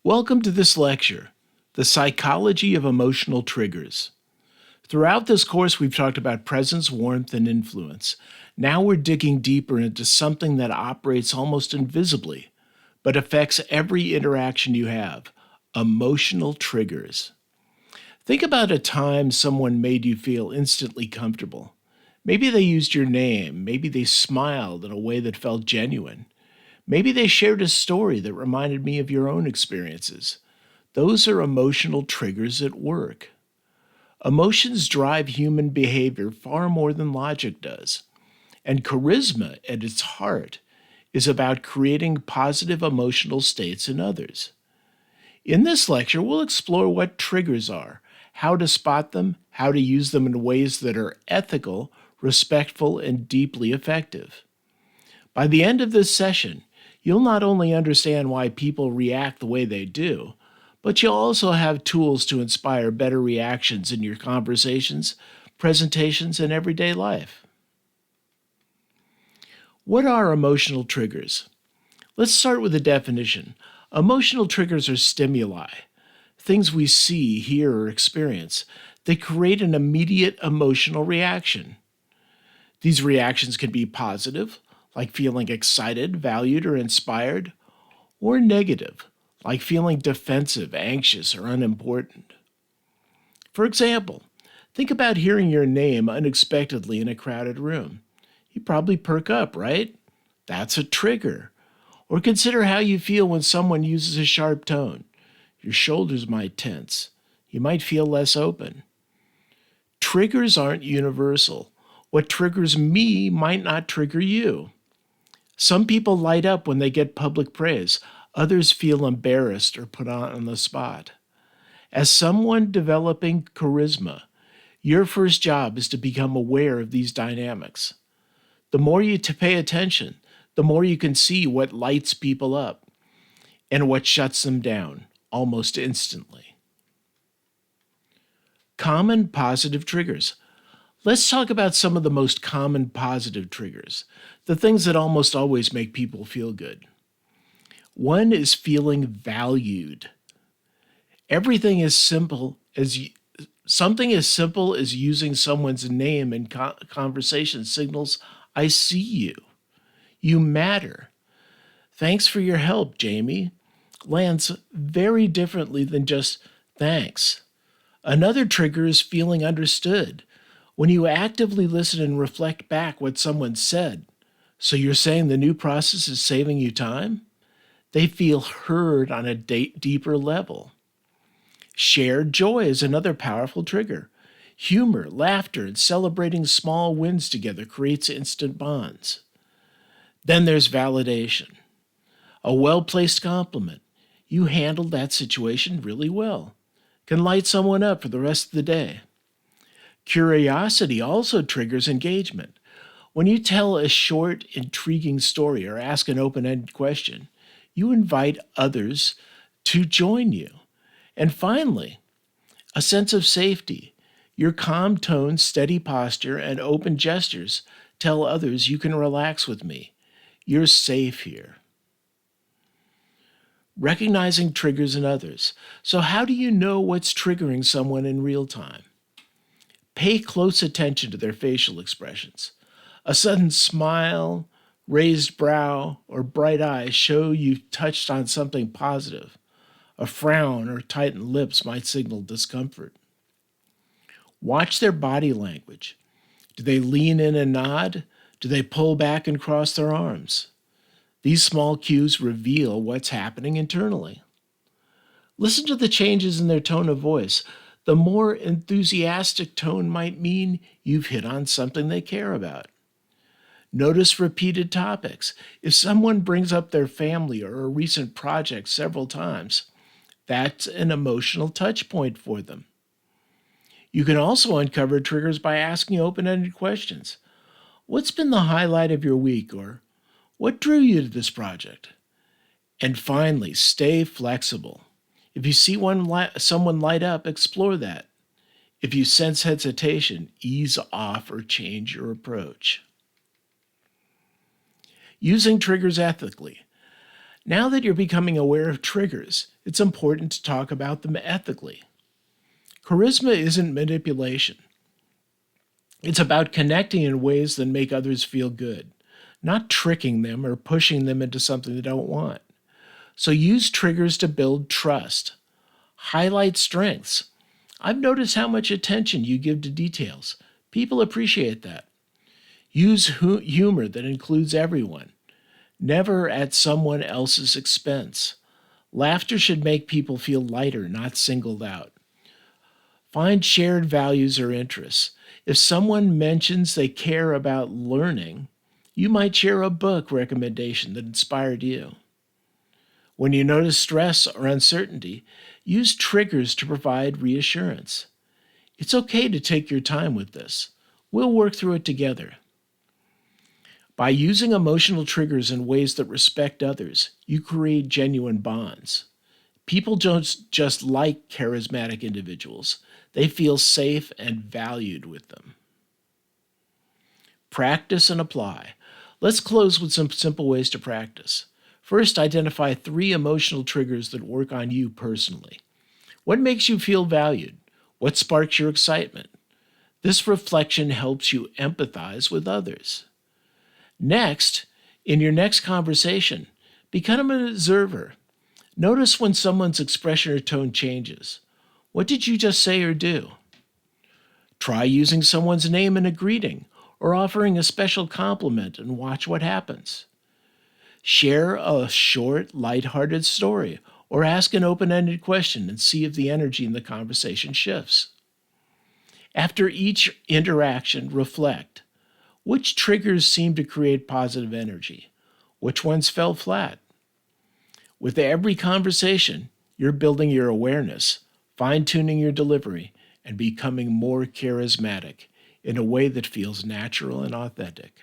Welcome to this lecture, The Psychology of Emotional Triggers. Throughout this course, we've talked about presence, warmth, and influence. Now we're digging deeper into something that operates almost invisibly, but affects every interaction you have: emotional triggers. Think about a time someone made you feel instantly comfortable. Maybe they used your name, maybe they smiled in a way that felt genuine. Maybe they shared a story that reminded me of your own experiences. Those are emotional triggers at work. Emotions drive human behavior far more than logic does. And charisma, at its heart, is about creating positive emotional states in others. In this lecture, we'll explore what triggers are, how to spot them, how to use them in ways that are ethical, respectful, and deeply effective. By the end of this session, you'll not only understand why people react the way they do, but you'll also have tools to inspire better reactions in your conversations, presentations, and everyday life. What are emotional triggers? Let's start with a definition. Emotional triggers are stimuli, things we see, hear, or experience that create an immediate emotional reaction. These reactions can be positive, like feeling excited, valued, or inspired, or negative, like feeling defensive, anxious, or unimportant. For example, think about hearing your name unexpectedly in a crowded room. You probably perk up, right? That's a trigger. Or consider how you feel when someone uses a sharp tone. Your shoulders might tense. You might feel less open. Triggers aren't universal. What triggers me might not trigger you. Some people light up when they get public praise. Others feel embarrassed or put on the spot. As someone developing charisma, your first job is to become aware of these dynamics. The more you pay attention, the more you can see what lights people up and what shuts them down almost instantly. Common positive triggers. Let's talk about some of the most common positive triggers, the things that almost always make people feel good. One is feeling valued. Everything is simple as Something as simple as using someone's name in conversation signals, I see you. You matter. Thanks for your help, Jamie, lands very differently than just thanks. Another trigger is feeling understood. When you actively listen and reflect back what someone said, so you're saying the new process is saving you time? They feel heard on a deeper level. Shared joy is another powerful trigger. Humor, laughter, and celebrating small wins together creates instant bonds. Then there's validation. A well placed compliment. You handled that situation really well. Can light someone up for the rest of the day. Curiosity also triggers engagement. When you tell a short, intriguing story or ask an open ended question, you invite others to join you. And finally, a sense of safety. Your calm tone, steady posture, and open gestures tell others you can relax with me. You're safe here. Recognizing triggers in others. So, how do you know what's triggering someone in real time? Pay close attention to their facial expressions. A sudden smile, raised brow, or bright eyes show you've touched on something positive. A frown or tightened lips might signal discomfort. Watch their body language. Do they lean in and nod? Do they pull back and cross their arms? These small cues reveal what's happening internally. Listen to the changes in their tone of voice. The more enthusiastic tone might mean you've hit on something they care about. Notice repeated topics. If someone brings up their family or a recent project several times, that's an emotional touch point for them. You can also uncover triggers by asking open ended questions. What's been the highlight of your week? Or what drew you to this project? And finally, stay flexible. If you see someone light up, explore that. If you sense hesitation, ease off or change your approach. Using triggers ethically. Now that you're becoming aware of triggers, it's important to talk about them ethically. Charisma isn't manipulation. It's about connecting in ways that make others feel good, not tricking them or pushing them into something they don't want. So use triggers to build trust. Highlight strengths. I've noticed how much attention you give to details. People appreciate that. Use humor that includes everyone, never at someone else's expense. Laughter should make people feel lighter, not singled out. Find shared values or interests. If someone mentions they care about learning, you might share a book recommendation that inspired you. When you notice stress or uncertainty, use triggers to provide reassurance. It's okay to take your time with this. We'll work through it together. By using emotional triggers in ways that respect others, you create genuine bonds. People don't just like charismatic individuals, they feel safe and valued with them. Practice and apply. Let's close with some simple ways to practice. First, identify 3 emotional triggers that work on you personally. What makes you feel valued? What sparks your excitement? This reflection helps you empathize with others. Next, in your next conversation, become an observer. Notice when someone's expression or tone changes. What did you just say or do? Try using someone's name in a greeting or offering a special compliment and watch what happens. Share a short, lighthearted story or ask an open-ended question and see if the energy in the conversation shifts. After each interaction, reflect. Which triggers seem to create positive energy? Which ones fell flat? With every conversation, you're building your awareness, fine-tuning your delivery, and becoming more charismatic in a way that feels natural and authentic.